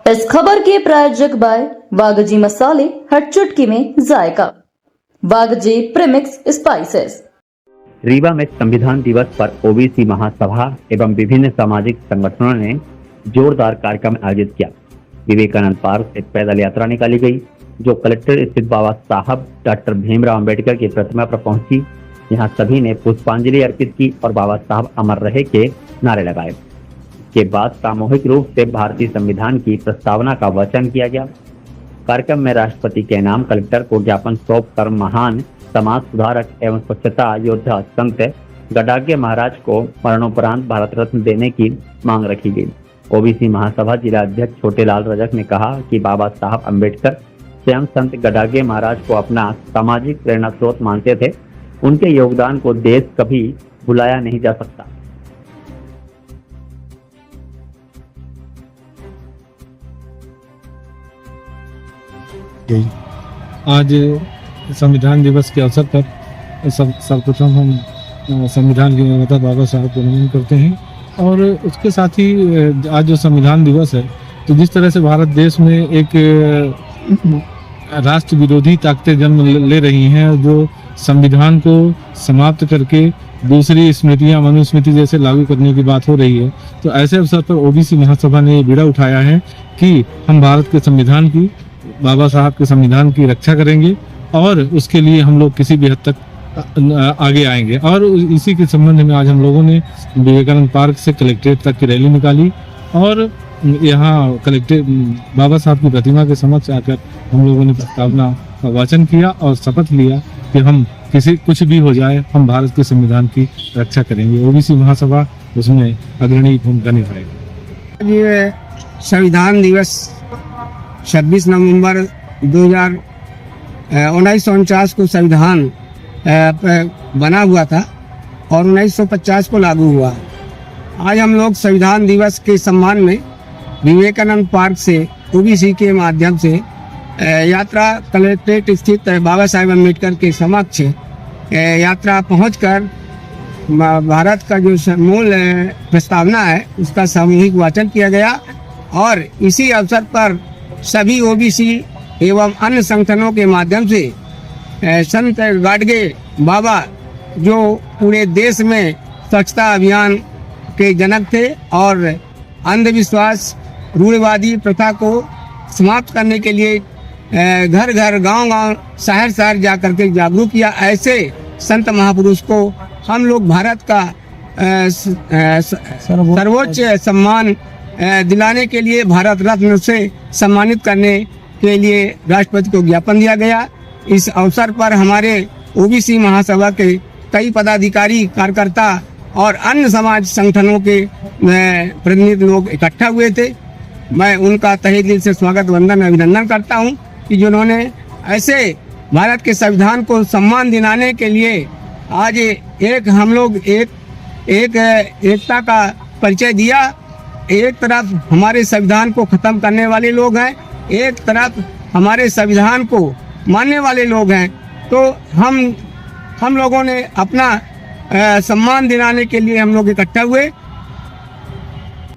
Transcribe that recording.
इस खबर के प्रायोजक बाय वागजी मसाले, हर चुटकी में जायका। वागजी प्रीमिक्स स्पाइसेस। रीवा में संविधान दिवस पर ओबीसी महासभा एवं विभिन्न सामाजिक संगठनों ने जोरदार कार्यक्रम आयोजित किया। विवेकानंद पार्क से पैदल यात्रा निकाली गई, जो कलेक्टर स्थित बाबा साहब डॉक्टर भीमराव अंबेडकर की प्रतिमा पर पहुंची। यहां सभी ने पुष्पांजलि अर्पित की और बाबा साहब अमर रहे के नारे लगाए। के बाद सामूहिक रूप से भारतीय संविधान की प्रस्तावना का वाचन किया गया। कार्यक्रम में राष्ट्रपति के नाम कलेक्टर को ज्ञापन सौंप कर महान समाज सुधारक एवं स्वच्छता योद्धा संत गडागे महाराज को मरणोपरांत भारत रत्न देने की मांग रखी गई। ओबीसी महासभा जिला अध्यक्ष छोटेलाल रजक ने कहा कि बाबा साहब अम्बेडकर स्वयं संत गडागे महाराज को अपना सामाजिक प्रेरणा स्रोत मानते थे। उनके योगदान को देश कभी भुलाया नहीं जा सकता। आज संविधान दिवस के अवसर पर सर्वप्रथम हम संविधान के निर्माता बाबा साहब को नमन करते हैं और उसके साथ ही आज जो संविधान दिवस है, तो जिस तरह से भारत देश में एक राष्ट्र विरोधी ताकतें जन्म ले रही हैं, जो संविधान को समाप्त करके दूसरी स्मृतियां मनुस्मृति जैसे लागू करने की बात हो रही है, तो ऐसे अवसर पर ओबीसी महासभा ने ये बीड़ा उठाया है कि हम भारत के संविधान की, बाबा साहब के संविधान की रक्षा करेंगे और उसके लिए हम लोग किसी भी हद तक आगे आएंगे। और इसी के संबंध में आज हम लोगों ने विवेकानंद पार्क से कलेक्ट्रेट तक की रैली निकाली और यहाँ कलेक्ट्रेट बाबा साहब की प्रतिमा के समक्ष आकर हम लोगों ने प्रस्तावना का वाचन किया और शपथ लिया कि हम कुछ भी हो जाए, हम भारत के संविधान की रक्षा करेंगे। ओबीसी महासभा उसमें अग्रणी भूमिका निभाएगी। ये संविधान दिवस 26 नवंबर 1949 को संविधान बना हुआ था और 1950 को लागू हुआ। आज हम लोग संविधान दिवस के सम्मान में विवेकानंद पार्क से ओबीसी के माध्यम से यात्रा कलेक्ट्रेट स्थित बाबा साहेब अम्बेडकर के समक्ष यात्रा पहुंचकर भारत का जो मूल प्रस्तावना है उसका सामूहिक वाचन किया गया। और इसी अवसर पर सभी ओबीसी एवं अन्य संगठनों के माध्यम से संत गाडगे बाबा, जो पूरे देश में स्वच्छता अभियान के जनक थे और अंधविश्वास रूढ़िवादी प्रथा को समाप्त करने के लिए घर घर गांव-गांव शहर शहर जा करके जागरूक किया, ऐसे संत महापुरुष को हम लोग भारत का सर्वोच्च सम्मान दिलाने के लिए भारत रत्न से सम्मानित करने के लिए राष्ट्रपति को ज्ञापन दिया गया। इस अवसर पर हमारे ओबीसी महासभा के कई पदाधिकारी, कार्यकर्ता और अन्य समाज संगठनों के प्रतिनिधि लोग इकट्ठा हुए थे। मैं उनका तहे दिल से स्वागत वंदन अभिनंदन करता हूं कि जिन्होंने ऐसे भारत के संविधान को सम्मान दिलाने के लिए आज हम लोग एकता का परिचय दिया। एक तरफ हमारे संविधान को खत्म करने वाले लोग हैं, एक तरफ हमारे संविधान को मानने वाले लोग हैं, तो हम लोगों ने अपना सम्मान दिलाने के लिए हम लोग इकट्ठा हुए